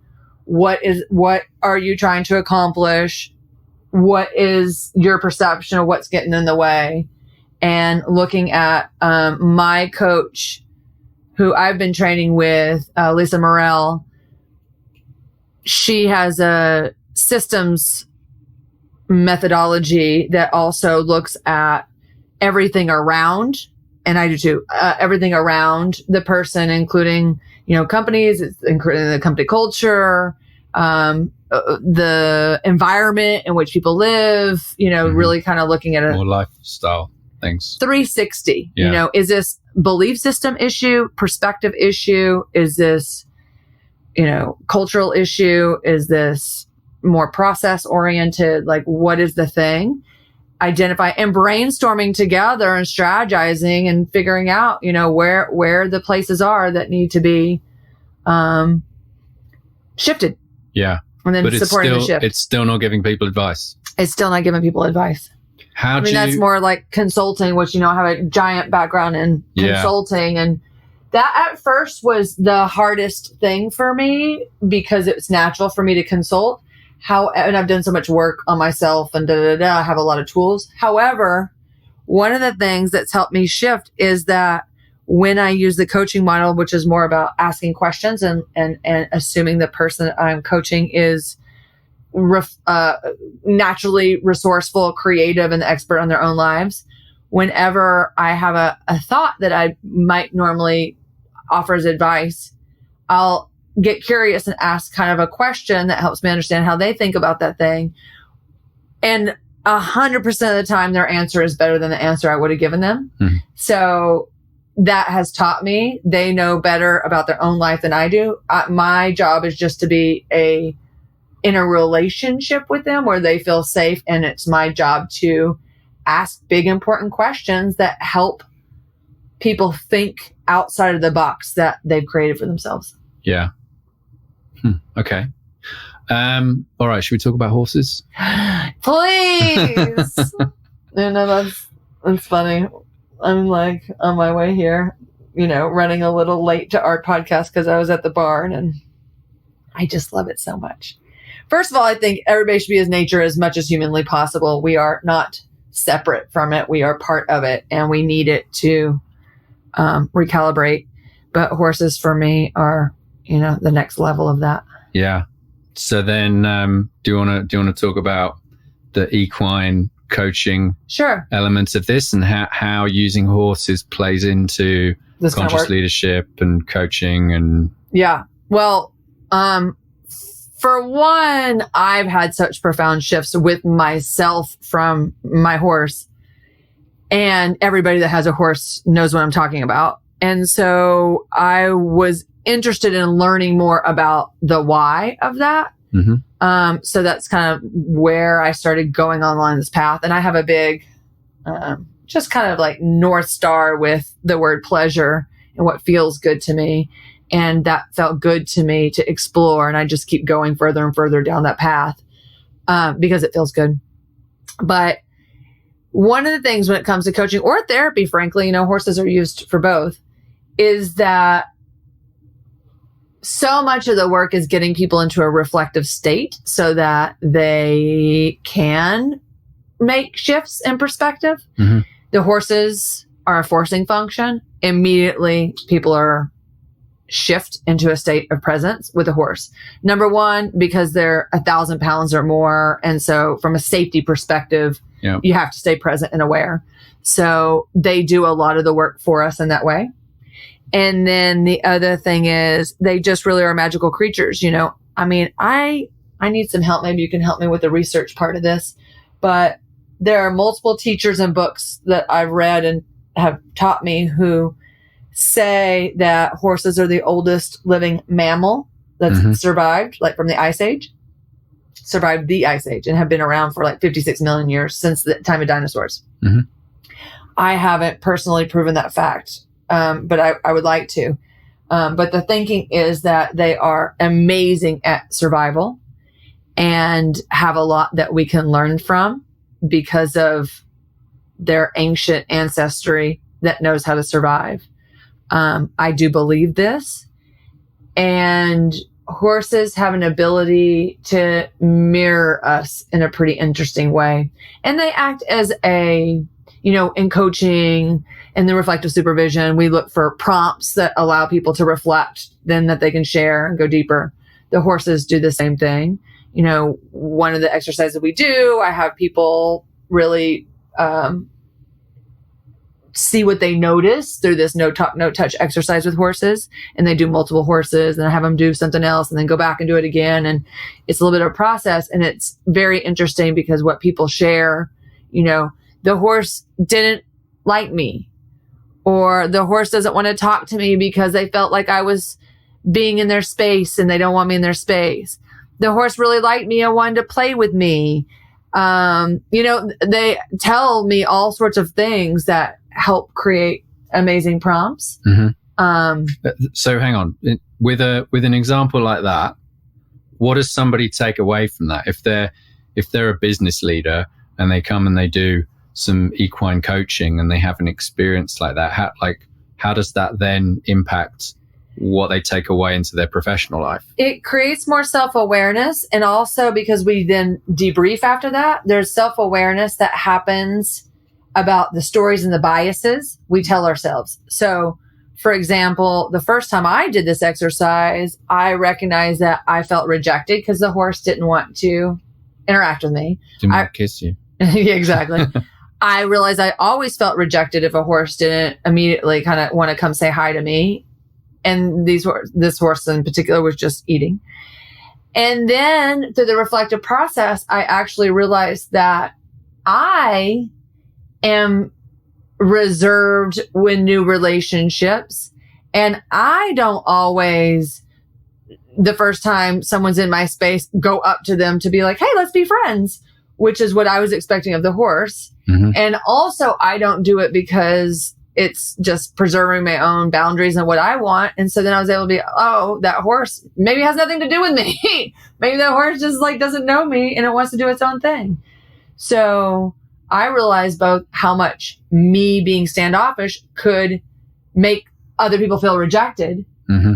What are you trying to accomplish? What is your perception of what's getting in the way? And looking at my coach, who I've been training with, Lisa Morrell, she has a systems methodology that also looks at everything around, and I do too, everything around the person, including, companies, including the company culture, the environment in which people live, really kind of looking at it. More lifestyle things. 360, Yeah. Is this belief system issue, perspective issue? Is this, cultural issue? Is this more process oriented? Like, what is the thing? Identify and brainstorming together and strategizing and figuring out, where the places are that need to be shifted. Yeah. And then but supporting the shift. It's still not giving people advice. It's still not giving people advice. That's more like consulting, which, I have a giant background in consulting. And that at first was the hardest thing for me because it's natural for me to consult. And I've done so much work on myself and I have a lot of tools. However, one of the things that's helped me shift is that when I use the coaching model, which is more about asking questions and assuming the person that I'm coaching is naturally resourceful, creative, and the expert on their own lives. Whenever I have a thought that I might normally offer as advice, I'll get curious and ask kind of a question that helps me understand how they think about that thing. And 100% of the time, their answer is better than the answer I would have given them. So that has taught me they know better about their own life than I do. My job is just to be in a relationship with them where they feel safe. And it's my job to ask big, important questions that help people think outside of the box that they've created for themselves. Yeah. Okay. All right. Should we talk about horses? Please. That's funny. I'm like on my way here, running a little late to our podcast because I was at the barn and I just love it so much. First of all, I think everybody should be as nature as much as humanly possible. We are not separate from it. We are part of it and we need it to recalibrate. But horses for me are, the next level of that. Yeah. So then, do you want to talk about the equine coaching elements of this and how using horses plays into this conscious kind of leadership and coaching and well, for one, I've had such profound shifts with myself from my horse, and everybody that has a horse knows what I'm talking about. And so I was interested in learning more about the why of that. So that's kind of where I started going along this path. And I have a big, just kind of like North Star with the word pleasure and what feels good to me. And that felt good to me to explore. And I just keep going further and further down that path, because it feels good. But one of the things when it comes to coaching or therapy, frankly, horses are used for both, is that so much of the work is getting people into a reflective state so that they can make shifts in perspective. Mm-hmm. The horses are a forcing function. Immediately, people are shift into a state of presence with a horse. Number one, because they're 1,000 pounds or more. And so from a safety perspective, you have to stay present and aware. So they do a lot of the work for us in that way. And then the other thing is they just really are magical creatures. I need some help. Maybe you can help me with the research part of this, but there are multiple teachers and books that I've read and have taught me who say that horses are the oldest living mammal that's survived, like from the Ice Age, and have been around for like 56 million years since the time of dinosaurs. Mm-hmm. I haven't personally proven that fact. But I would like to. But the thinking is that they are amazing at survival and have a lot that we can learn from because of their ancient ancestry that knows how to survive. I do believe this. And horses have an ability to mirror us in a pretty interesting way. And they act as in coaching and the reflective supervision, we look for prompts that allow people to reflect, then that they can share and go deeper. The horses do the same thing. One of the exercises we do, I have people really see what they notice through this no talk, no touch exercise with horses. And they do multiple horses, and I have them do something else and then go back and do it again. And it's a little bit of a process. And it's very interesting because what people share, the horse didn't like me, or the horse doesn't want to talk to me because they felt like I was being in their space and they don't want me in their space. The horse really liked me and wanted to play with me. They tell me all sorts of things that help create amazing prompts. Mm-hmm. So hang on, with an example like that, what does somebody take away from that? If they're a business leader and they come and they do some equine coaching and they have an experience like that, how does that then impact what they take away into their professional life? It creates more self-awareness. And also because we then debrief after that, there's self-awareness that happens about the stories and the biases we tell ourselves. So for example, the first time I did this exercise, I recognized that I felt rejected because the horse didn't want to interact with me. Didn't want to kiss you. Yeah, exactly. I realized I always felt rejected if a horse didn't immediately kind of want to come say hi to me. And this horse in particular was just eating. And then through the reflective process, I actually realized that I am reserved with new relationships. And I don't always, the first time someone's in my space, go up to them to be like, hey, let's be friends, which is what I was expecting of the horse. Mm-hmm. And also I don't do it because it's just preserving my own boundaries and what I want. And so then I was able to be, that horse maybe has nothing to do with me. Maybe that horse just doesn't know me and it wants to do its own thing. So I realized both how much me being standoffish could make other people feel rejected. Mm-hmm.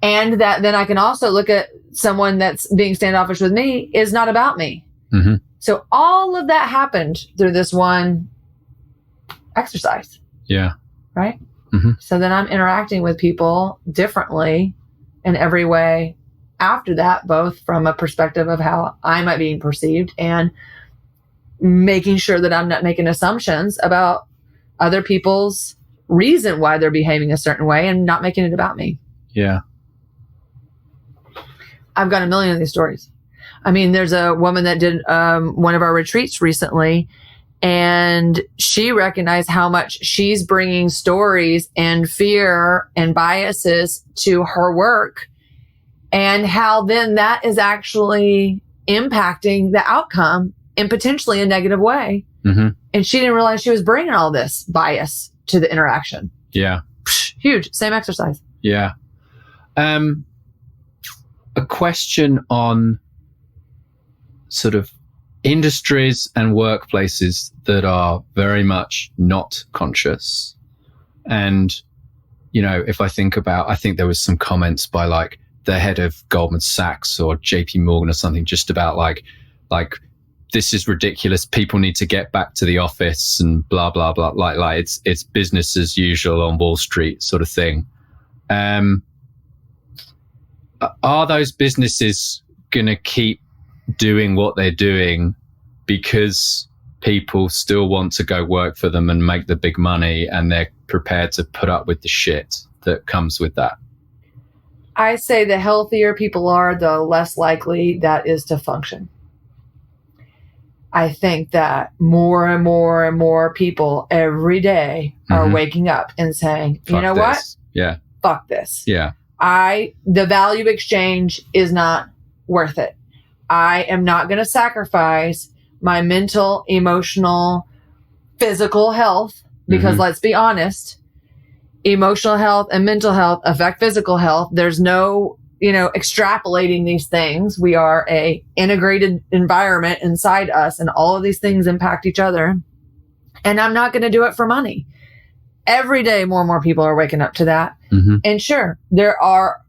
And that then I can also look at someone that's being standoffish with me is not about me. Mm-hmm. So all of that happened through this one exercise. Yeah. Right? Mm-hmm. So then I'm interacting with people differently in every way after that, both from a perspective of how I might be perceived and making sure that I'm not making assumptions about other people's reason why they're behaving a certain way and not making it about me. Yeah. I've got a million of these stories. There's a woman that did one of our retreats recently, and she recognized how much she's bringing stories and fear and biases to her work, and how then that is actually impacting the outcome in potentially a negative way. Mm-hmm. And she didn't realize she was bringing all this bias to the interaction. Yeah. Huge. Same exercise. Yeah. A question on sort of industries and workplaces that are very much not conscious. And, if I think there was some comments by like the head of Goldman Sachs or JP Morgan or something, just about like, this is ridiculous. People need to get back to the office and blah, blah, blah. Like it's business as usual on Wall Street sort of thing. Are those businesses going to keep doing what they're doing because people still want to go work for them and make the big money, and they're prepared to put up with the shit that comes with that? I say the healthier people are, the less likely that is to function. I think that more and more and more people every day are waking up and saying, Fuck you know this. what? Yeah. Fuck this. Yeah. The value exchange is not worth it. I am not going to sacrifice my mental, emotional, physical health, because let's be honest, emotional health and mental health affect physical health. There's no, extrapolating these things. We are a integrated environment inside us, and all of these things impact each other. And I'm not going to do it for money. Every day, more and more people are waking up to that. And sure, there are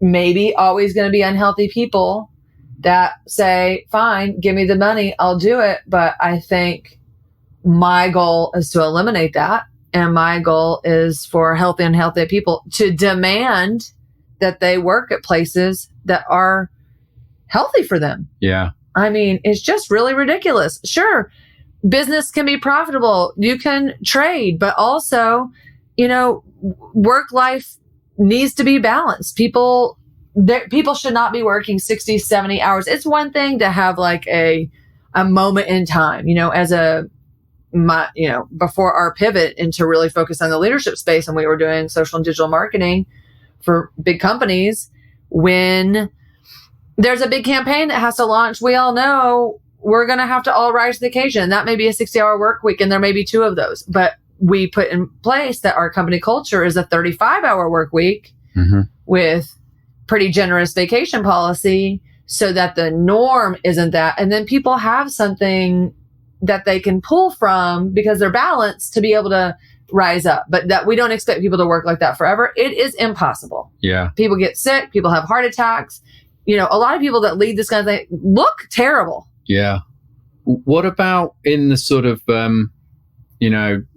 maybe always going to be unhealthy people that say, fine, give me the money, I'll do it. But I think my goal is to eliminate that. And my goal is for healthy and unhealthy people to demand that they work at places that are healthy for them. Yeah. I mean, it's just really ridiculous. Sure, business can be profitable. You can trade, but also, work life needs to be balanced. People should not be working 60, 70 hours. It's one thing to have like a moment in time, before our pivot into really focus on the leadership space, and we were doing social and digital marketing for big companies. When there's a big campaign that has to launch, we all know we're going to have to all rise to the occasion. That may be a 60-hour work week, and there may be 2 of those. But we put in place that our company culture is a 35-hour work week with pretty generous vacation policy, so that the norm isn't that. And then people have something that they can pull from because they're balanced to be able to rise up. But that we don't expect people to work like that forever. It is impossible. Yeah. People get sick. People have heart attacks. A lot of people that lead this kind of thing look terrible. Yeah. What about in the sort of,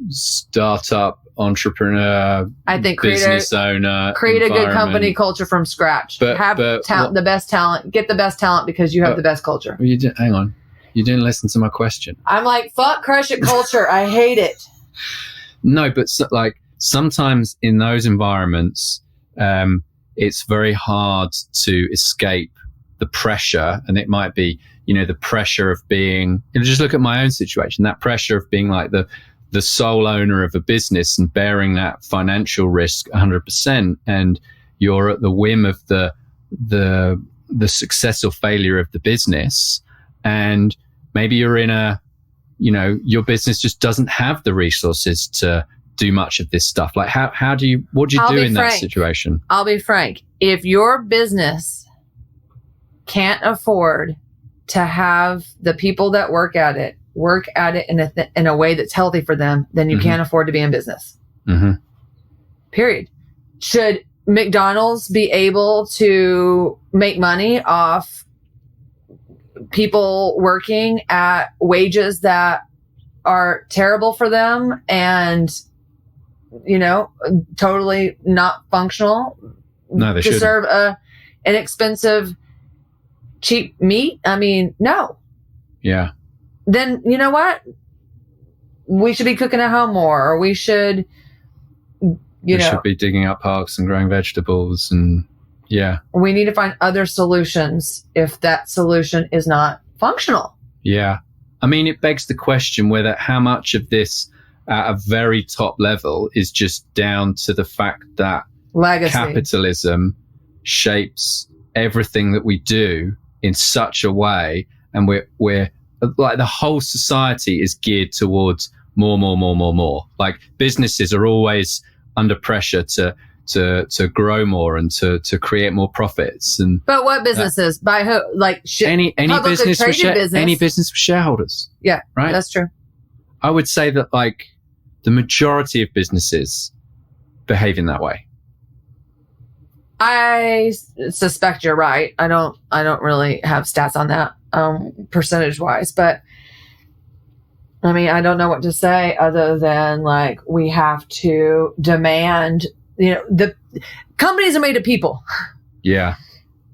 startup entrepreneur, I think business owner, create a good company culture from scratch. Have the best talent. Get the best talent because you have the best culture. Hang on. You didn't listen to my question. I'm like, fuck crush it culture. I hate it. No, but sometimes in those environments, it's very hard to escape the pressure. And it might be, the pressure of being, just look at my own situation, that pressure of being like the sole owner of a business and bearing that financial risk 100%. And you're at the whim of the success or failure of the business. And maybe you're in your business just doesn't have the resources to do much of this stuff. Like what do you do in that situation? I'll be frank. If your business can't afford to have the people that work at it in a way that's healthy for them, then you can't afford to be in business. Period. Should McDonald's be able to make money off people working at wages that are terrible for them and, totally not functional? No, they to shouldn't. Serve an expensive, cheap meat? I mean, no. Yeah. Then you know what? We should be cooking at home more, or we should, we should be digging up parks and growing vegetables, and yeah. We need to find other solutions if that solution is not functional. Yeah. I mean, it begs the question whether how much of this at a very top level is just down to the fact that legacy capitalism shapes everything that we do in such a way, and we're like the whole society is geared towards more. Like businesses are always under pressure to to grow more and to create more profits. And but what businesses? By who? Like any business with any business with shareholders. Yeah, right. That's true. I would say that like the majority of businesses behave in that way. I suspect you're right. I don't really have stats on that percentage wise, but I mean, I don't know what to say other than like we have to demand. The companies are made of people. Yeah,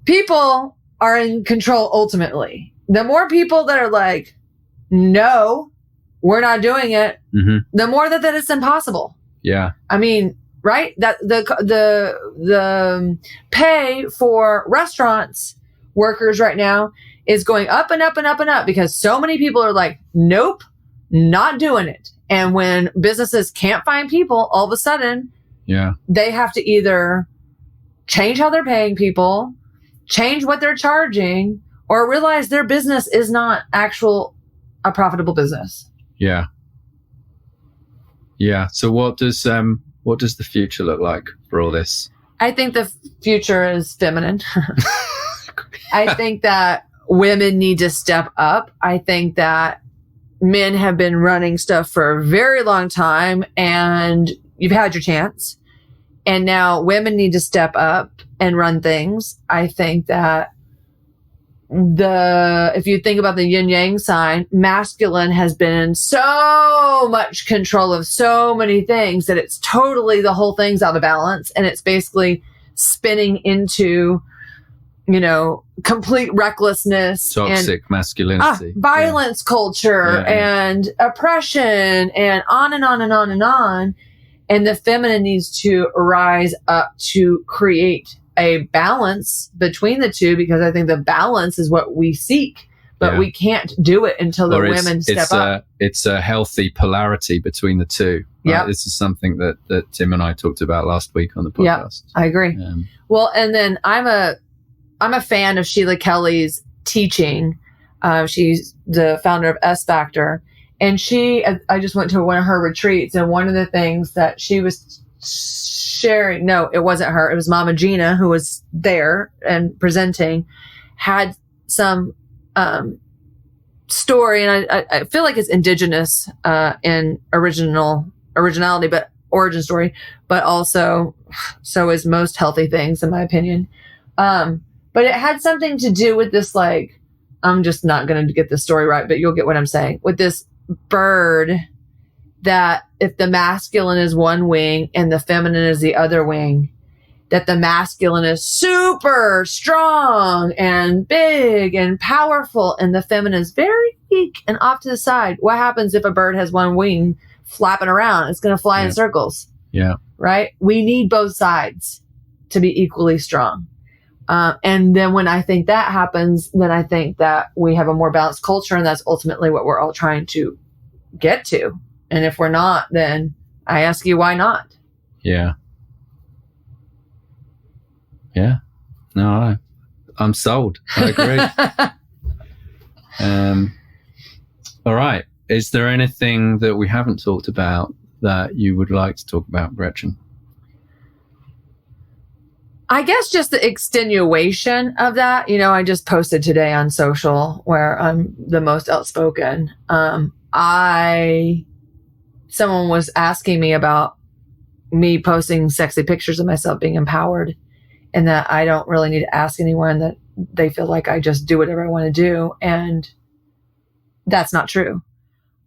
people are in control ultimately. The more people that are like, no, we're not doing it, the more that it's impossible. Yeah, I mean. Right? That the pay for restaurants workers right now is going up and up and up and up because so many people are like, nope, not doing it. And when businesses can't find people, all of a sudden, they have to either change how they're paying people, change what they're charging, or realize their business is not a profitable business. Yeah. Yeah. So what does the future look like for all this? I think the future is feminine. I think that women need to step up. I think that men have been running stuff for a very long time and you've had your chance. And now women need to step up and run things. I think that if you think about the yin yang sign, masculine has been in so much control of so many things that it's totally, the whole thing's out of balance. And it's basically spinning into, complete recklessness, toxic masculinity, violence culture and oppression and on and on and on and on. And the feminine needs to rise up to create a balance between the two, because I think the balance is what we seek, but we can't do it until the women step up. It's a healthy polarity between the two. Right? Yeah, this is something that Tim and I talked about last week on the podcast. Yeah, I agree. Well, and then I'm a fan of Sheila Kelly's teaching. She's the founder of S Factor, and I just went to one of her retreats, and one of the things that she was sharing, no, it wasn't her, it was Mama Gina who was there and presenting, had some story, and I feel like it's indigenous in originality, but origin story, but also so is most healthy things in my opinion. But it had something to do with this, like, I'm just not going to get the story right, but you'll get what I'm saying, with this bird, that if the masculine is one wing and the feminine is the other wing, that the masculine is super strong and big and powerful, and the feminine is very weak and off to the side. What happens if a bird has one wing flapping around? It's going to fly in circles. Yeah. Right? We need both sides to be equally strong. And then when I think that happens, then I think that we have a more balanced culture, and that's ultimately what we're all trying to get to. And if we're not, then I ask you, why not? Yeah. Yeah. No, I'm sold. I agree. All right. Is there anything that we haven't talked about that you would like to talk about, Gretchen? I guess just the extenuation of that. I just posted today on social where I'm the most outspoken. Someone was asking me about me posting sexy pictures of myself being empowered, and that I don't really need to ask anyone, that they feel like I just do whatever I want to do. And that's not true.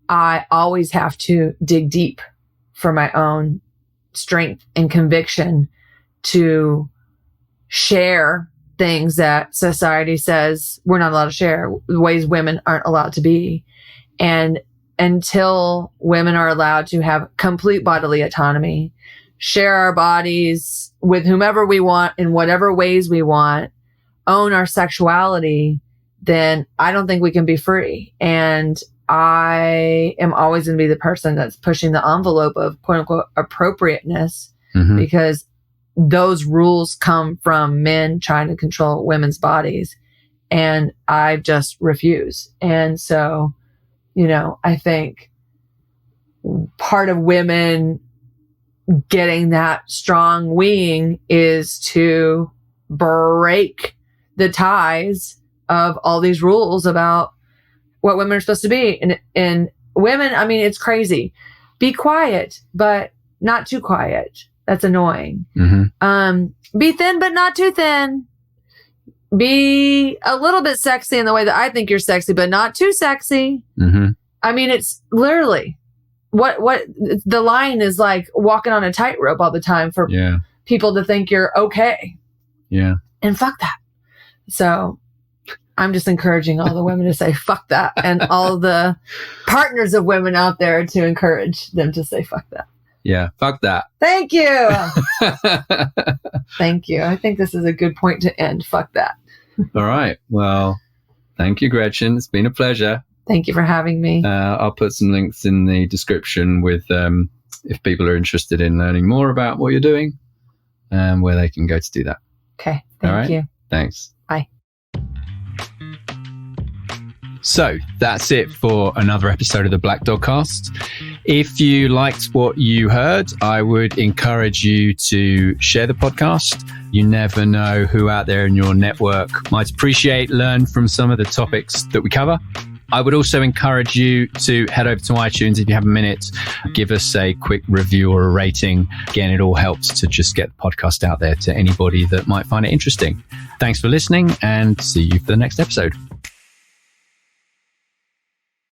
I always have to dig deep for my own strength and conviction to share things that society says we're not allowed to share, ways women aren't allowed to be. And until women are allowed to have complete bodily autonomy, share our bodies with whomever we want in whatever ways we want, own our sexuality, then I don't think we can be free. And I am always going to be the person that's pushing the envelope of quote unquote appropriateness, because those rules come from men trying to control women's bodies. And I just refuse. And so, I think part of women getting that strong wing is to break the ties of all these rules about what women are supposed to be. And women, I mean, it's crazy. Be quiet, but not too quiet. That's annoying. Be thin, but not too thin. Be a little bit sexy in the way that I think you're sexy, but not too sexy. I mean, it's literally what the line is like walking on a tightrope all the time for people to think you're okay. Yeah. And fuck that. So I'm just encouraging all the women to say fuck that, and all the partners of women out there to encourage them to say fuck that. Yeah. Fuck that. Thank you. Thank you. I think this is a good point to end. Fuck that. All right. Well, thank you, Gretchen. It's been a pleasure. Thank you for having me. I'll put some links in the description with if people are interested in learning more about what you're doing and where they can go to do that. Okay. Thank you. Thanks. Bye. So that's it for another episode of the Black Dog Cast. If you liked what you heard, I would encourage you to share the podcast. You never know who out there in your network might appreciate, learn from some of the topics that we cover. I would also encourage you to head over to iTunes if you have a minute, give us a quick review or a rating. Again, it all helps to just get the podcast out there to anybody that might find it interesting. Thanks for listening, and see you for the next episode.